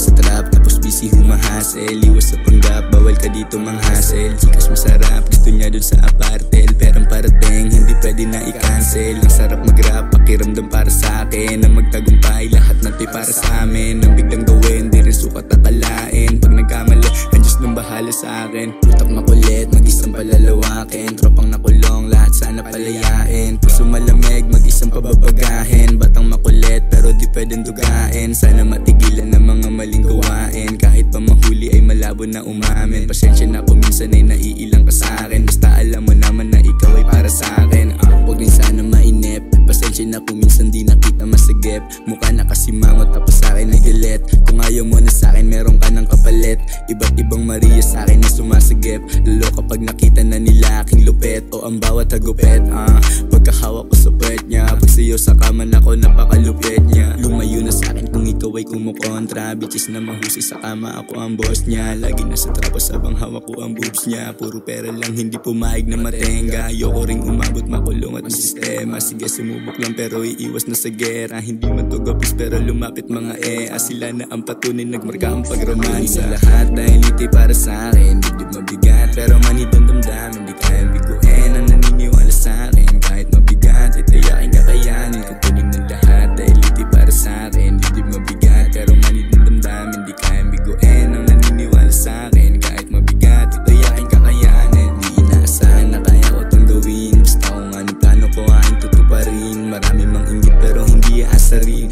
sa trap, tapos busy humahasel. Iwas sa panggap, bawal ka dito manghasel. Chikas masarap, gusto niya dun sa apartel. Perang parating, hindi pwede na i-cancel. Ang sarap mag-rap, pakiramdam para sa akin. Ang magtagumpay, lahat ng to'y para sa amin. Ang biglang gawin, di rin sukat akalain. Pag nagkamali, ang Diyos nang bahala sa akin. Utak makulit, mag-isang palalawakin. Tropang nakulong, lahat sana palayain. Puso malamig, mag-isang pababagahin. Batang makulit, pero di pwedeng dugain. Sana matigilan ng mga maling gawain. Kahit pa mahuli ay malabo na umamin. Pasensya na kung minsan ay naiilang ka sa akin. Basta alam mo naman na ikaw ay para sa akin. Huwag din sana mainip. Pasensya na kung minsan di nakita masagip. Mukha na kasimangot tapos sa akin ay galit. Kung ayaw mo na sa akin meron ka ng kapalit. Iba't ibang Maria sa akin na sumasagip. Lalo kapag nakita na nila aking lupit o ang bawat hagupit. Pagkahawak ko sa puwet niya, pag sayo sa kaman ako napakalupit niya. Lumayo na sa akin kung ikaw ay kumukontra. Bitches na mahusay sa kama, ako ang boss niya. Lagi na sa trapos habang hawak ko ang boobs niya. Puro pera lang, hindi pumayag na matenga. Ayoko ring umabot, makulong at sistema. Sige sumubok lang pero iiwas na sa gera. Hindi man to gapis pero lumapit mga sila na ang patunay, nagmarka ang pagromansa. Lahat dahil ito'y para sa akin. Dibdib mabigat pero manitong damdamin. Hindi kayang biguin ang naniniwala sa akin. Kahit mabigat, ito'y aking kakayanin. Kukunin ng lahat dahil ito'y para sa akin. Dibdib mabigat pero manitong damdamin. Hindi kayang biguin ang naniniwala sa akin. Kahit mabigat, ito'y aking kakayanin. Di inaasahan na kaya ko itong gawin. Basta kung anong plano ko aking tutuparin. Marami mang inggit pero hindi aasarin.